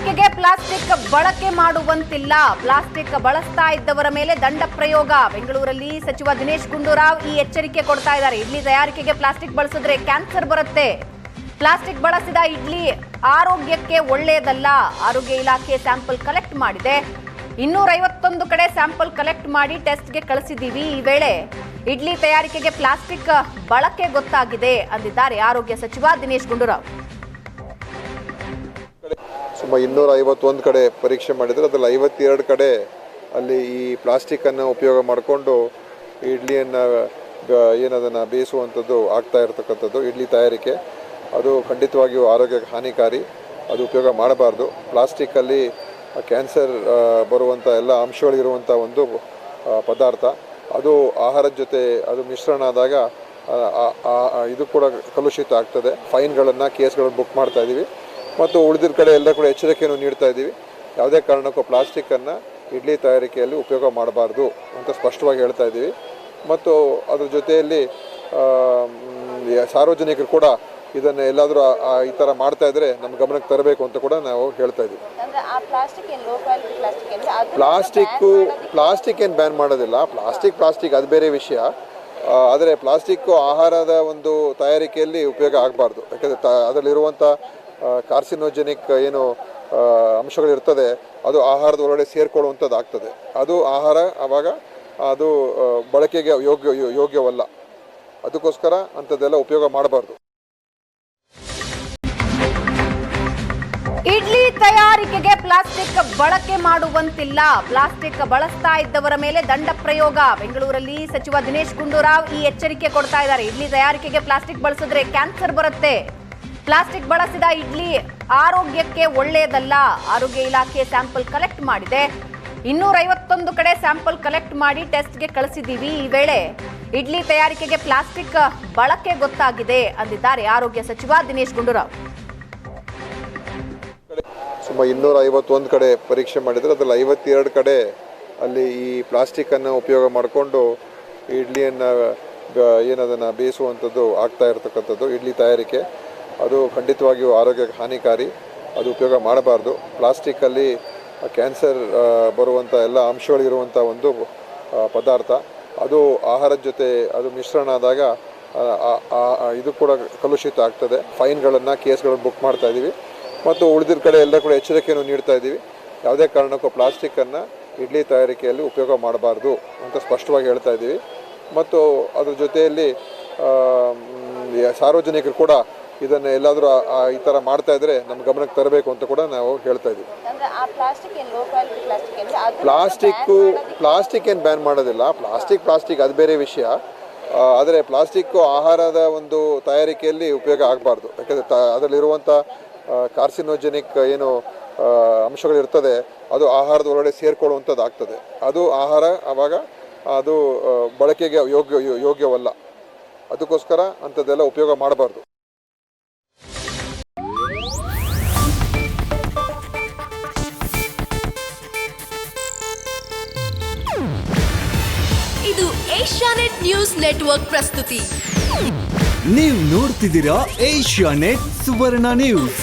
ತಯಾರಿಕೆಗೆ ಪ್ಲಾಸ್ಟಿಕ್ ಬಳಕೆ ಮಾಡುವಂತಿಲ್ಲ. ಪ್ಲಾಸ್ಟಿಕ್ ಬಳಸ್ತಾ ಇದ್ದವರ ಮೇಲೆ ದಂಡ ಪ್ರಯೋಗ. ಬೆಂಗಳೂರಲ್ಲಿ ಸಚಿವ ದಿನೇಶ್ ಗುಂಡೂರಾವ್ ಈ ಎಚ್ಚರಿಕೆ ಕೊಡ್ತಾ ಇದ್ದಾರೆ. ಇಡ್ಲಿ ತಯಾರಿಕೆಗೆ ಪ್ಲಾಸ್ಟಿಕ್ ಬಳಸಿದ್ರೆ ಕ್ಯಾನ್ಸರ್ ಬರುತ್ತೆ. ಪ್ಲಾಸ್ಟಿಕ್ ಬಳಸಿದ ಇಡ್ಲಿ ಆರೋಗ್ಯಕ್ಕೆ ಒಳ್ಳೆಯದಲ್ಲ. ಆರೋಗ್ಯ ಇಲಾಖೆ ಸ್ಯಾಂಪಲ್ ಕಲೆಕ್ಟ್ ಮಾಡಿದೆ. 251 ಕಡೆ ಸ್ಯಾಂಪಲ್ ಕಲೆಕ್ಟ್ ಮಾಡಿ ಟೆಸ್ಟ್ಗೆ ಕಳಿಸಿದ್ದೀವಿ. ಈ ವೇಳೆ ಇಡ್ಲಿ ತಯಾರಿಕೆಗೆ ಪ್ಲಾಸ್ಟಿಕ್ ಬಳಕೆ ಗೊತ್ತಾಗಿದೆ ಅಂದಿದ್ದಾರೆ ಆರೋಗ್ಯ ಸಚಿವ ದಿನೇಶ್ ಗುಂಡೂರಾವ್. ಸುಮಾರು 251 ಕಡೆ ಪರೀಕ್ಷೆ ಮಾಡಿದರೆ ಅದರಲ್ಲಿ 52 ಕಡೆ ಅಲ್ಲಿ ಈ ಪ್ಲಾಸ್ಟಿಕ್ಕನ್ನು ಉಪಯೋಗ ಮಾಡಿಕೊಂಡು ಇಡ್ಲಿಯನ್ನು ಏನದನ್ನು ಬೇಯಿಸುವಂಥದ್ದು ಆಗ್ತಾ ಇರತಕ್ಕಂಥದ್ದು. ಇಡ್ಲಿ ತಯಾರಿಕೆ ಅದು ಖಂಡಿತವಾಗಿಯೂ ಆರೋಗ್ಯಕ್ಕೆ ಹಾನಿಕಾರಿ. ಅದು ಉಪಯೋಗ ಮಾಡಬಾರ್ದು. ಪ್ಲಾಸ್ಟಿಕ್ಕಲ್ಲಿ ಕ್ಯಾನ್ಸರ್ ಬರುವಂಥ ಎಲ್ಲ ಅಂಶಗಳಿರುವಂಥ ಒಂದು ಪದಾರ್ಥ. ಅದು ಆಹಾರದ ಜೊತೆ ಅದು ಮಿಶ್ರಣ ಆದಾಗ ಇದು ಕೂಡ ಕಲುಷಿತ ಆಗ್ತದೆ. ಫೈನ್ಗಳನ್ನು ಕೇಸ್ಗಳನ್ನು ಬುಕ್ ಮಾಡ್ತಾ ಇದ್ದೀವಿ ಮತ್ತು ಉಳಿದಿದ್ದ ಕಡೆ ಎಲ್ಲ ಕೂಡ ಎಚ್ಚರಿಕೆಯನ್ನು ನೀಡ್ತಾ ಇದ್ದೀವಿ. ಯಾವುದೇ ಕಾರಣಕ್ಕೂ ಪ್ಲಾಸ್ಟಿಕ್ಕನ್ನು ಇಡ್ಲಿ ತಯಾರಿಕೆಯಲ್ಲಿ ಉಪಯೋಗ ಮಾಡಬಾರ್ದು ಅಂತ ಸ್ಪಷ್ಟವಾಗಿ ಹೇಳ್ತಾ ಇದ್ದೀವಿ. ಮತ್ತು ಅದ್ರ ಜೊತೆಯಲ್ಲಿ ಸಾರ್ವಜನಿಕರು ಕೂಡ ಇದನ್ನು ಎಲ್ಲಾದರೂ ಈ ಥರ ಮಾಡ್ತಾ ಇದ್ರೆ ನಮ್ಮ ಗಮನಕ್ಕೆ ತರಬೇಕು ಅಂತ ಕೂಡ ನಾವು ಹೇಳ್ತಾ ಇದ್ದೀವಿ. ಪ್ಲಾಸ್ಟಿಕ್ ಏನು ಬ್ಯಾನ್ ಮಾಡೋದಿಲ್ಲ. ಪ್ಲಾಸ್ಟಿಕ್ ಅದು ಬೇರೆ ವಿಷಯ. ಆದರೆ ಪ್ಲಾಸ್ಟಿಕ್ಕು ಆಹಾರದ ಒಂದು ತಯಾರಿಕೆಯಲ್ಲಿ ಉಪಯೋಗ ಆಗಬಾರ್ದು. ಯಾಕಂದರೆ ಅದರಲ್ಲಿರುವಂಥ ಕಾರ್ಸಿನೋಜೆನಿಕ್ ಏನು ಅಂಶಗಳಿರ್ತದೆ ಅದು ಆಹಾರದ ಒಳಗಡೆ ಸೇರಿಕೊಳ್ಳುವಂಥದ್ದು ಆಗ್ತದೆ. ಅದು ಆಹಾರ ಆವಾಗ ಅದು ಬಳಕೆಗೆ ಯೋಗ್ಯವಲ್ಲ. ಅದಕ್ಕೋಸ್ಕರ ಅಂಥದ್ದೆಲ್ಲ ಉಪಯೋಗ ಮಾಡಬಾರ್ದು. ಇಡ್ಲಿ ತಯಾರಿಕೆಗೆ ಪ್ಲಾಸ್ಟಿಕ್ ಬಳಕೆ ಮಾಡುವಂತಿಲ್ಲ. ಪ್ಲಾಸ್ಟಿಕ್ ಬಳಸ್ತಾ ಇದ್ದವರ ಮೇಲೆ ದಂಡ ಪ್ರಯೋಗ. ಬೆಂಗಳೂರಲ್ಲಿ ಸಚಿವ ದಿನೇಶ್ ಗುಂಡೂರಾವ್ ಈ ಎಚ್ಚರಿಕೆ ಕೊಡ್ತಾ ಇದ್ದಾರೆ. ಇಡ್ಲಿ ತಯಾರಿಕೆಗೆ ಪ್ಲಾಸ್ಟಿಕ್ ಬಳಸಿದ್ರೆ ಕ್ಯಾನ್ಸರ್ ಬರುತ್ತೆ. ಪ್ಲಾಸ್ಟಿಕ್ ಬಳಸಿದ ಇಡ್ಲಿ ಆರೋಗ್ಯಕ್ಕೆ ಒಳ್ಳೆಯದಲ್ಲ. ಆರೋಗ್ಯ ಇಲಾಖೆ ಸ್ಯಾಂಪಲ್ ಕಲೆಕ್ಟ್ ಮಾಡಿದೆ. 251 ಕಡೆ ಸ್ಯಾಂಪಲ್ ಕಲೆಕ್ಟ್ ಮಾಡಿ ಟೆಸ್ಟ್ಗೆ ಕಳಿಸಿದ್ದೀವಿ. ಈ ವೇಳೆ ಇಡ್ಲಿ ತಯಾರಿಕೆಗೆ ಪ್ಲಾಸ್ಟಿಕ್ ಬಳಕೆ ಗೊತ್ತಾಗಿದೆ ಅಂದಿದ್ದಾರೆ ಆರೋಗ್ಯ ಸಚಿವ ದಿನೇಶ್ ಗುಂಡೂರಾವ್. ಸುಮಾರು 251 ಕಡೆ ಪರೀಕ್ಷೆ ಮಾಡಿದರೆ ಅದರಲ್ಲಿ 52 ಕಡೆ ಅಲ್ಲಿ ಈ ಪ್ಲಾಸ್ಟಿಕ್ಕನ್ನು ಉಪಯೋಗ ಮಾಡಿಕೊಂಡು ಇಡ್ಲಿಯನ್ನು ಏನದನ್ನು ಬೇಯಿಸುವಂಥದ್ದು ಆಗ್ತಾ ಇರತಕ್ಕಂಥದ್ದು. ಇಡ್ಲಿ ತಯಾರಿಕೆ ಅದು ಖಂಡಿತವಾಗಿಯೂ ಆರೋಗ್ಯಕ್ಕೆ ಹಾನಿಕಾರಿ. ಅದು ಉಪಯೋಗ ಮಾಡಬಾರ್ದು. ಪ್ಲಾಸ್ಟಿಕ್ಕಲ್ಲಿ ಕ್ಯಾನ್ಸರ್ ಬರುವಂಥ ಎಲ್ಲ ಅಂಶಗಳಿರುವಂಥ ಒಂದು ಪದಾರ್ಥ. ಅದು ಆಹಾರದ ಜೊತೆ ಅದು ಮಿಶ್ರಣ ಆದಾಗ ಇದು ಕೂಡ ಕಲುಷಿತ ಆಗ್ತದೆ. ಫೈನ್ಗಳನ್ನು ಕೇಸ್ಗಳನ್ನು ಬುಕ್ ಮಾಡ್ತಾ ಇದ್ದೀವಿ ಮತ್ತು ಉಳಿದಿದ್ದ ಕಡೆ ಎಲ್ಲ ಕೂಡ ಎಚ್ಚರಿಕೆಯನ್ನು ನೀಡ್ತಾ ಇದ್ದೀವಿ. ಯಾವುದೇ ಕಾರಣಕ್ಕೂ ಪ್ಲಾಸ್ಟಿಕ್ಕನ್ನು ಇಡ್ಲಿ ತಯಾರಿಕೆಯಲ್ಲಿ ಉಪಯೋಗ ಮಾಡಬಾರ್ದು ಅಂತ ಸ್ಪಷ್ಟವಾಗಿ ಹೇಳ್ತಾ ಇದ್ದೀವಿ. ಮತ್ತು ಅದ್ರ ಜೊತೆಯಲ್ಲಿ ಸಾರ್ವಜನಿಕರು ಕೂಡ ಇದನ್ನು ಎಲ್ಲಾದರೂ ಈ ಥರ ಮಾಡ್ತಾ ಇದ್ರೆ ನಮ್ಮ ಗಮನಕ್ಕೆ ತರಬೇಕು ಅಂತ ಕೂಡ ನಾವು ಹೇಳ್ತಾ ಇದ್ದೀವಿ. ಪ್ಲಾಸ್ಟಿಕ್ ಏನು ಬ್ಯಾನ್ ಮಾಡೋದಿಲ್ಲ. ಪ್ಲಾಸ್ಟಿಕ್ ಅದು ಬೇರೆ ವಿಷಯ. ಆದರೆ ಪ್ಲಾಸ್ಟಿಕ್ಕು ಆಹಾರದ ಒಂದು ತಯಾರಿಕೆಯಲ್ಲಿ ಉಪಯೋಗ ಆಗಬಾರ್ದು. ಯಾಕಂದರೆ ಅದರಲ್ಲಿರುವಂಥ ಕಾರ್ಸಿನೋಜೆನಿಕ್ ಏನು ಅಂಶಗಳಿರ್ತದೆ ಅದು ಆಹಾರದ ಒಳಗಡೆ ಸೇರಿಕೊಳ್ಳುವಂಥದ್ದು ಆಗ್ತದೆ. ಅದು ಆಹಾರ ಆವಾಗ ಅದು ಬಳಕೆಗೆ ಯೋಗ್ಯವಲ್ಲ. ಅದಕ್ಕೋಸ್ಕರ ಅಂಥದ್ದೆಲ್ಲ ಉಪಯೋಗ ಮಾಡಬಾರ್ದು. ಇದು ಏಷ್ಯಾನೆಟ್ ನ್ಯೂಸ್ ನೆಟ್ವರ್ಕ್ ಪ್ರಸ್ತುತಿ. ನೀವು ನೋಡ್ತಿದ್ದೀರಾ ಏಷ್ಯಾನೆಟ್ ಸುವರ್ಣ ನ್ಯೂಸ್.